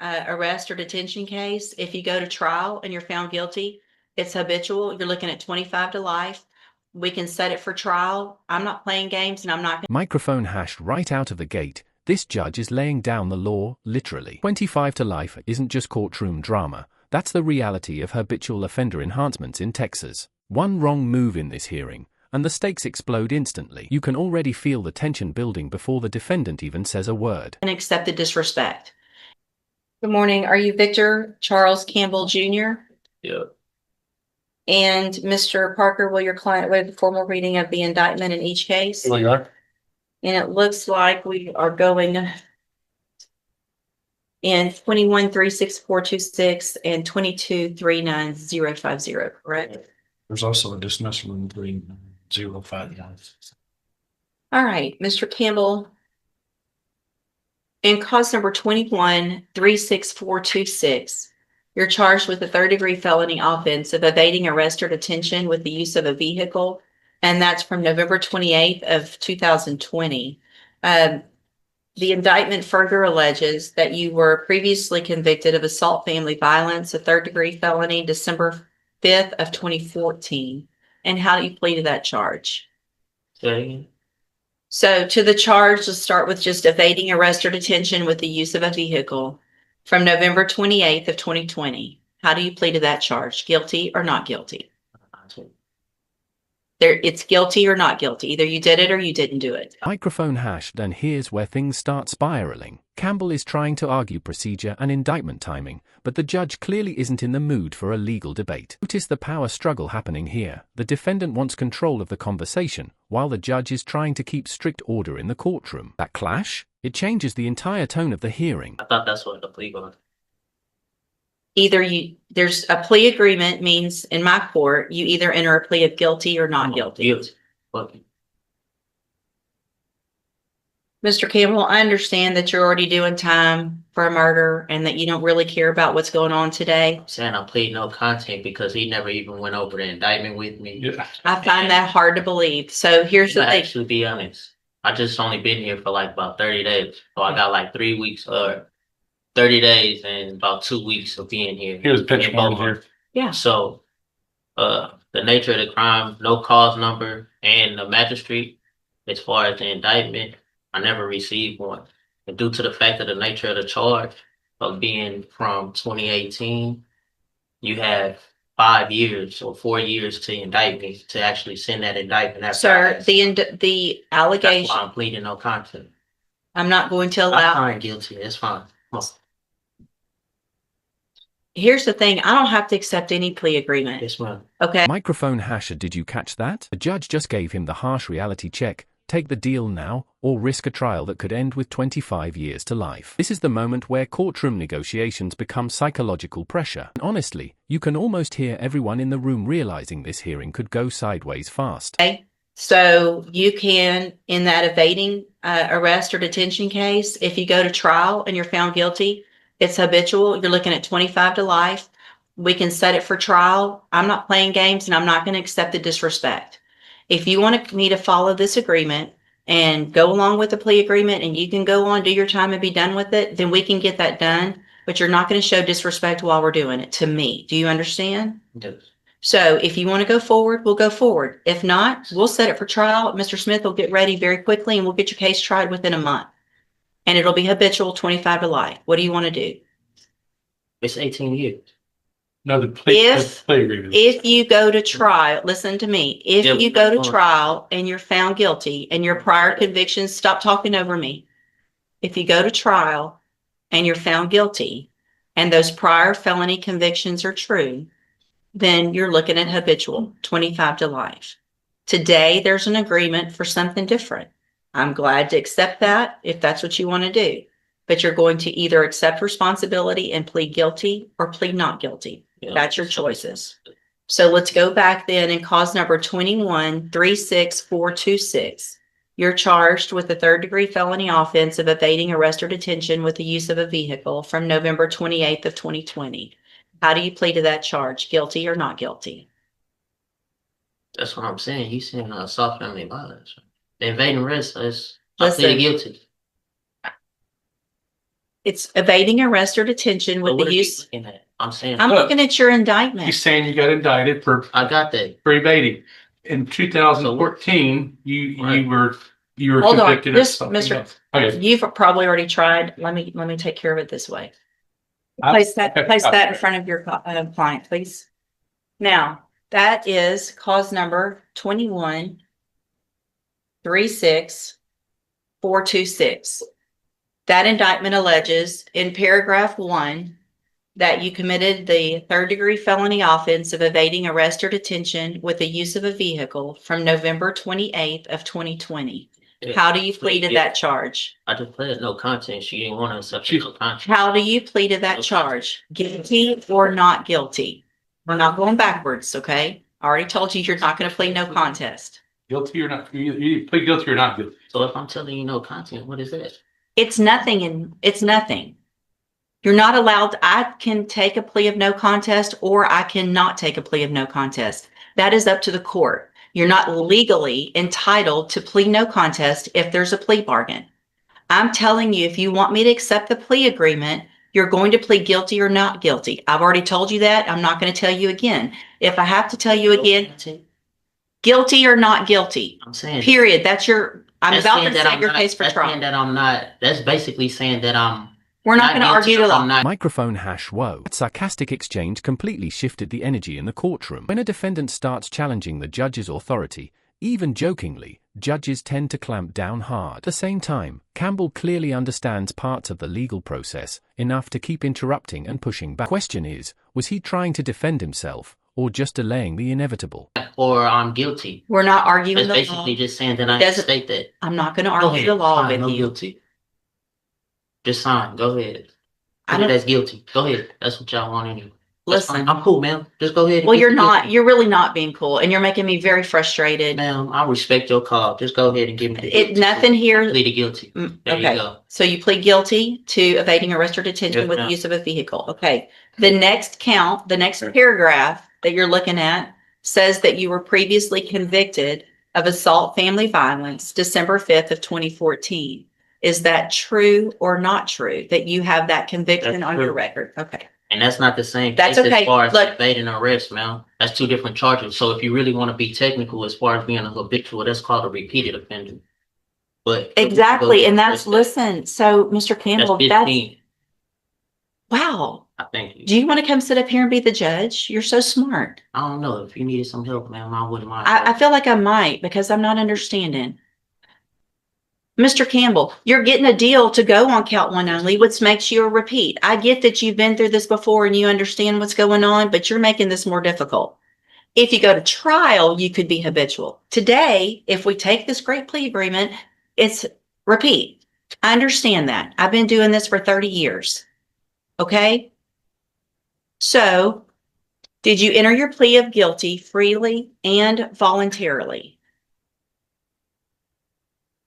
arrest or detention case, if you go to trial and you're found guilty, it's habitual. You're looking at 25 to life. We can set it for trial. I'm not playing games and I'm not going Microphone hashed right out of the gate. This judge is laying down the law, literally. 25 to life isn't just courtroom drama. That's the reality of habitual offender enhancements in Texas. One wrong move in this hearing, and the stakes explode instantly. You can already feel the tension building before the defendant even says a word. to accept the disrespect. Good morning. Are you Victor Charles Campbell Jr.? Yeah. And Mr. Parker, will your client waive the formal reading of the indictment in each case? Here you are. And it looks like we are going in 21-36426 and 22-39050, correct? There's also a dismissal in 3059. All right, Mr. Campbell. In cause number 21-36426, you're charged with a third-degree felony offense of evading arrest or detention with the use of a vehicle, and that's from November 28th of 2020. The indictment further alleges that you were previously convicted of assault family violence, a third-degree felony, December 5th of 2014. And how do you plead to that charge? Okay. So to the charge, let's start with just evading arrest or detention with the use of a vehicle from November 28th of 2020. How do you plead to that charge? Guilty or not guilty? It's guilty or not guilty. Either you did it or you didn't do it. Microphone hashed, and here's where things start spiraling. Campbell is trying to argue procedure and indictment timing, but the judge clearly isn't in the mood for a legal debate. Notice the power struggle happening here. The defendant wants control of the conversation, while the judge is trying to keep strict order in the courtroom. That clash? It changes the entire tone of the hearing. I thought that's what the plea was. There's a plea agreement means in my court, you either enter a plea of guilty or not guilty. Okay. Mr. Campbell, I understand that you're already doing time for a murder and that you don't really care about what's going on today. I'm saying I plead no content because he never even went over the indictment with me. Yeah. I find that hard to believe. So here's the To thing. actually be honest, I just only been here for like about 30 days. So I got like 3 weeks or 30 days and about 2 weeks of being here. Here's a picture In both of here. Yeah. So, the nature of the crime, no cause number, and the magistrate, as far as the indictment, I never received one. And due to the fact of the nature of the charge of being from 2018, you have 5 years or 4 years to indict me to actually send that indictment. After Sir, the that's allegation, why I'm pleading no contest. I'm not going to I allow. find guilty. It's fine. Here's the thing. I don't have to accept any plea agreement. Yes, ma'am. Okay. Microphone hasher, did you catch that? The judge just gave him the harsh reality check. Take the deal now, or risk a trial that could end with 25 years to life. This is the moment where courtroom negotiations become psychological pressure. And honestly, you can almost hear everyone in the room realizing this hearing could go sideways fast. Okay. So you can, in that evading arrest or detention case, if you go to trial and you're found guilty, it's habitual. You're looking at 25 to life. We can set it for trial. I'm not playing games and I'm not going to accept the disrespect. If you want me to follow this agreement and go along with the plea agreement and you can go on, do your time and be done with it, then we can get that done. But you're not going to show disrespect while we're doing it to me. Do you understand? Yes. So if you want to go forward, we'll go forward. If not, we'll set it for trial. Mr. Smith will get ready very quickly and we'll get your case tried within a month. And it'll be habitual 25 to life. What do you want to do? It's 18 years. No, the plea agreement. If you go to trial, listen to me. If Yeah, you go to trial and you're found guilty and your prior convictions, stop talking over me. If you go to trial and you're found guilty and those prior felony convictions are true, then you're looking at habitual 25 to life. Today, there's an agreement for something different. I'm glad to accept that if that's what you want to do, but you're going to either accept responsibility and plead guilty or plead not guilty. Yeah. That's your choices. So let's go back then and cause number 21-36426. You're charged with a third-degree felony offense of evading arrest or detention with the use of a vehicle from November 28th of 2020. How do you plead to that charge? Guilty or not guilty? That's what I'm saying. He's saying assault family violence. The invading arrest is I Listen. plead guilty. It's evading arrest or detention But with what the are you use. looking at? I'm saying, I'm Look. looking at your indictment. He's saying you got indicted for I got that. evading. In 2014, you Right. were Hold on, convicted of just something Mr. else. Okay. You've probably already tried. Let me take care of it this way. I- Place that okay. in front of your client, please. Now, that is cause number 21-36426. That indictment alleges in paragraph 1 that you committed the third-degree felony offense of evading arrest or detention with the use of a vehicle from November 28th of 2020. How do you plead to that charge? I just pleaded no contest. She didn't want to accept no contest. How do you plead to that charge? Guilty or not guilty? We're not going backwards, okay? I already told you you're not going to plead no contest. Guilty or not? You plead guilty or not guilty? So if I'm telling you no contest, what is that? It's nothing and it's nothing. You're not allowed. I can take a plea of no contest or I cannot take a plea of no contest. That is up to the court. You're not legally entitled to plead no contest if there's a plea bargain. I'm telling you, if you want me to accept the plea agreement, you're going to plead guilty or not guilty. I've already told you that. I'm not going to tell you again. If I have to tell you again, guilty or not guilty, I'm saying, period. I'm that's about saying to that set I'm your not- case for that's saying trial. that I'm not. That's basically saying that I'm. We're not going to guilty argue the or law. I'm not. Microphone hash whoa. That sarcastic exchange completely shifted the energy in the courtroom. When a defendant starts challenging the judge's authority, even jokingly, judges tend to clamp down hard. At the same time, Campbell clearly understands parts of the legal process enough to keep interrupting and pushing back. Question is, was he trying to defend himself or just delaying the inevitable? Or I'm guilty. We're not arguing That's the law. basically just saying that I Doesn't- state that. I'm not going to Go argue ahead. the law Fine, with no you. guilty. Just sign. Go ahead. I Put it don't- as guilty. Go ahead. That's what y'all want anyway. That's Listen. fine. I'm cool, ma'am. Just go ahead. And Well, get you're the not. guilty. You're really not being cool, and you're making me very frustrated. Ma'am, I respect your call. Just go ahead and give me the guilty. Nothing here. Plead guilty. There you Okay, go. so you plead guilty to evading arrest or detention Yes, with the ma'am. use of a vehicle. Okay. The next count, the next paragraph that you're looking at says that you were previously convicted of assault family violence December 5th of 2014. Is that true or not true that you have that conviction That's on your true. record? Okay. And that's not the same That's case okay. as far as Look. evading arrest, ma'am. That's two different charges. So if you really want to be technical as far as being a habitual, that's called a repeated offender. But Exactly. And that's, that's listen, so Mr. Campbell, that's, 15. wow. I think. Do you want to come sit up here and be the judge? You're so smart. I don't know. If you needed some help, ma'am, I wouldn't mind. I feel like I might because I'm not understanding. Mr. Campbell, you're getting a deal to go on count one only, which makes you a repeat. I get that you've been through this before and you understand what's going on, but you're making this more difficult. If you go to trial, you could be habitual. Today, if we take this great plea agreement, it's repeat. I understand that. I've been doing this for 30 years. Okay? So, did you enter your plea of guilty freely and voluntarily?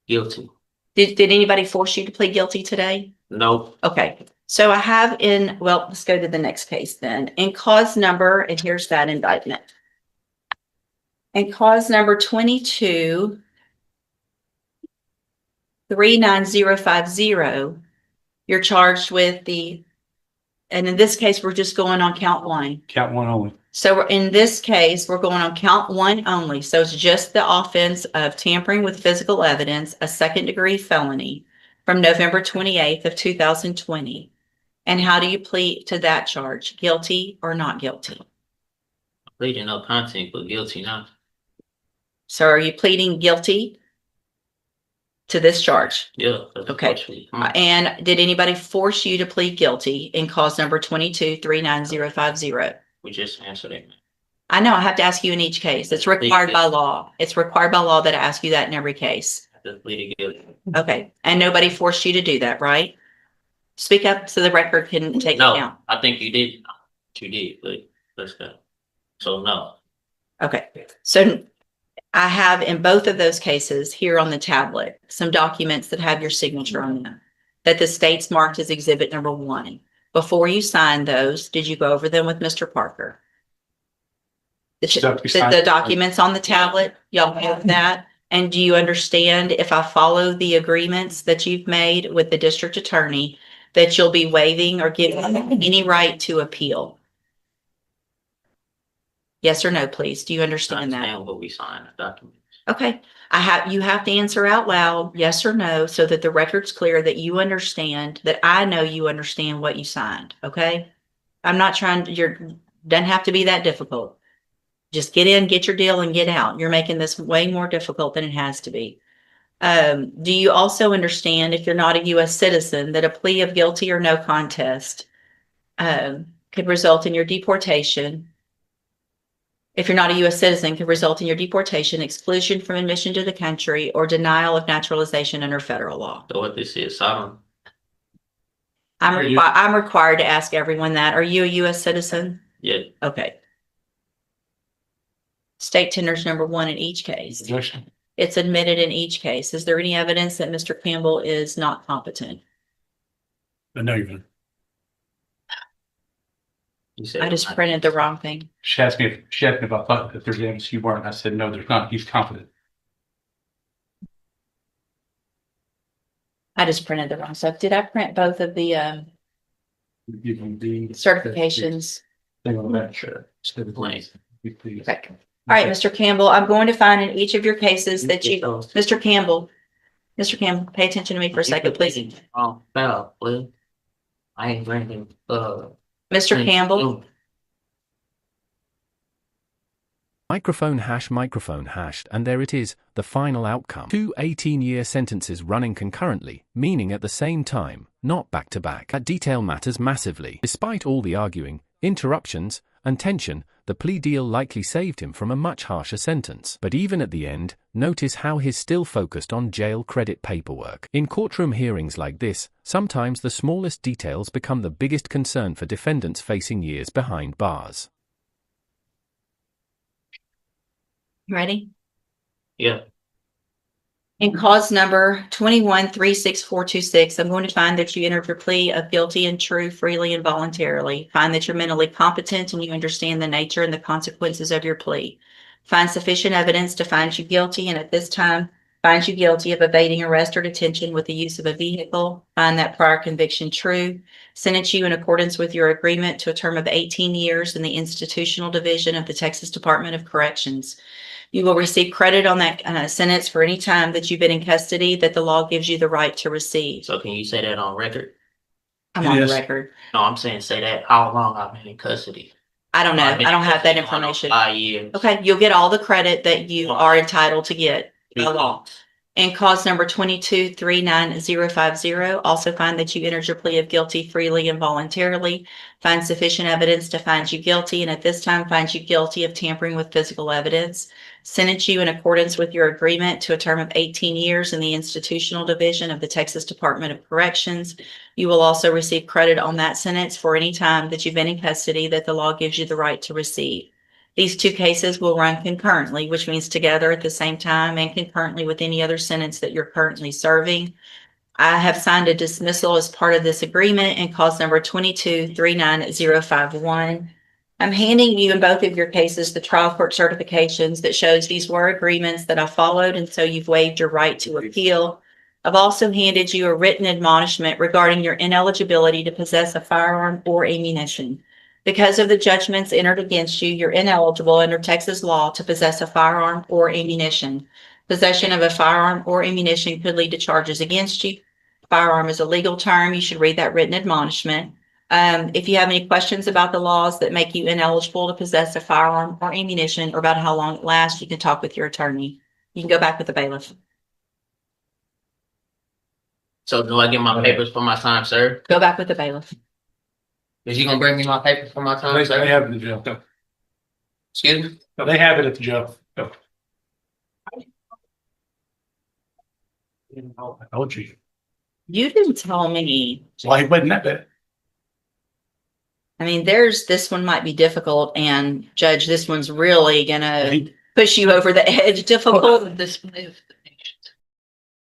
Guilty. Did anybody force you to plead guilty today? Nope. Okay, so I have well, let's go to the next case then. In cause number, and here's that indictment. In cause number 22-39050, you're charged with and in this case, we're just going on count one. Count one only. So in this case, we're going on count one only. So it's just the offense of tampering with physical evidence, a second-degree felony from November 28th of 2020. And how do you plead to that charge? Guilty or not guilty? Pleading no content, but guilty now. So are you pleading guilty to this charge? Yeah. That's Okay. actually- And did anybody force you to plead guilty in cause number 22-39050? We just answered it. I know I have to ask you in each case. It's required by law. It's required by law that I ask you that in every case. I just pleaded guilty. Okay. And nobody forced you to do that, right? Speak up so the record can take No, account. I think you did. You did, but let's go. So no. Okay. So I have in both of those cases here on the tablet, some documents that have your signature on them that the state's marked as exhibit number 1. Before you signed those, did you go over them with Mr. Parker? The documents on the tablet, y'all have that? And do you understand if I follow the agreements that you've made with the district attorney, that you'll be waiving or giving any right to appeal? Yes or no, please? Do you understand that? Understand what we signed, the document. Okay, you have to answer out loud, yes or no, so that the record's clear that you understand, that I know you understand what you signed, okay? I'm not trying to, doesn't have to be that difficult. Just get in, get your deal, and get out. You're making this way more difficult than it has to be. Do you also understand, if you're not a U.S. citizen, that a plea of guilty or no contest could result in your deportation? If you're not a U.S. citizen, could result in your deportation, exclusion from admission to the country, or denial of naturalization under federal law. So what this is, I don't, I'm required to ask everyone that. Are you a U.S. citizen? yeah, Okay. State tender's number one in each case. Objection. It's admitted in each case. Is there any evidence that Mr. Campbell is not competent? No, you're gonna. you said. I just printed the wrong thing. She asked me if I thought that there's evidence you weren't. I said, no, there's not. He's confident. I just printed the wrong stuff. Did I print both of the You can be. certifications? Thing on that, sure. Blank. Okay. All right, Mr. Campbell, I'm going to find in each of your cases that you, Mr. Campbell, pay attention to me for a second, please. Oh, fell, please. I ain't drinking, Mr. Campbell, Microphone hashed, and there it is, the final outcome. 2 18-year sentences running concurrently, meaning at the same time, not back-to-back. That detail matters massively. Despite all the arguing, interruptions, and tension, the plea deal likely saved him from a much harsher sentence. But even at the end, notice how he's still focused on jail credit paperwork. In courtroom hearings like this, sometimes the smallest details become the biggest concern for defendants facing years behind bars. ready? yeah, In cause number 21-36426, I'm going to find that you entered your plea of guilty and true freely and voluntarily. Find that you're mentally competent and you understand the nature and the consequences of your plea. Find sufficient evidence to find you guilty, and at this time, find you guilty of evading arrest or detention with the use of a vehicle. Find that prior conviction true. Sentence you in accordance with your agreement to a term of 18 years in the institutional division of the Texas Department of Corrections. You will receive credit on that sentence for any time that you've been in custody that the law gives you the right to receive. so can you say that on record? I'm on the Yes. record. No, I'm saying say that, how long I've been in custody. I don't know. I've been I don't in have that custody going on information. 5 years. Okay, you'll get all the credit that you are entitled to get by law. And cause number 22-39050, also find that you entered your plea of guilty freely and voluntarily. Find sufficient evidence to find you guilty, and at this time find you guilty of tampering with physical evidence. Sentence you in accordance with your agreement to a term of 18 years in the institutional division of the Texas Department of Corrections. You will also receive credit on that sentence for any time that you've been in custody that the law gives you the right to receive. These two cases will run concurrently, which means together at the same time and concurrently with any other sentence that you're currently serving. I have signed a dismissal as part of this agreement in cause number 22-39051. I'm handing you in both of your cases the trial court certifications that shows these were agreements that I followed, and so you've waived your right to appeal. I've also handed you a written admonishment regarding your ineligibility to possess a firearm or ammunition. Because of the judgments entered against you, you're ineligible under Texas law to possess a firearm or ammunition. Possession of a firearm or ammunition could lead to charges against you. Firearm is a legal term. You should read that written admonishment. If you have any questions about the laws that make you ineligible to possess a firearm or ammunition, or about how long it lasts, you can talk with your attorney. You can go back with the bailiff. So do I get my papers for my time, sir? Go back with the bailiff. Is you gonna bring me my papers for my time, They sir? have it at the jail. No. Excuse me? No, they have it at the jail. No. I told you. You didn't tell me. Well, he wasn't that bad. I mean, this one might be difficult, and Judge, this one's really gonna He- push you over the edge difficult. This move.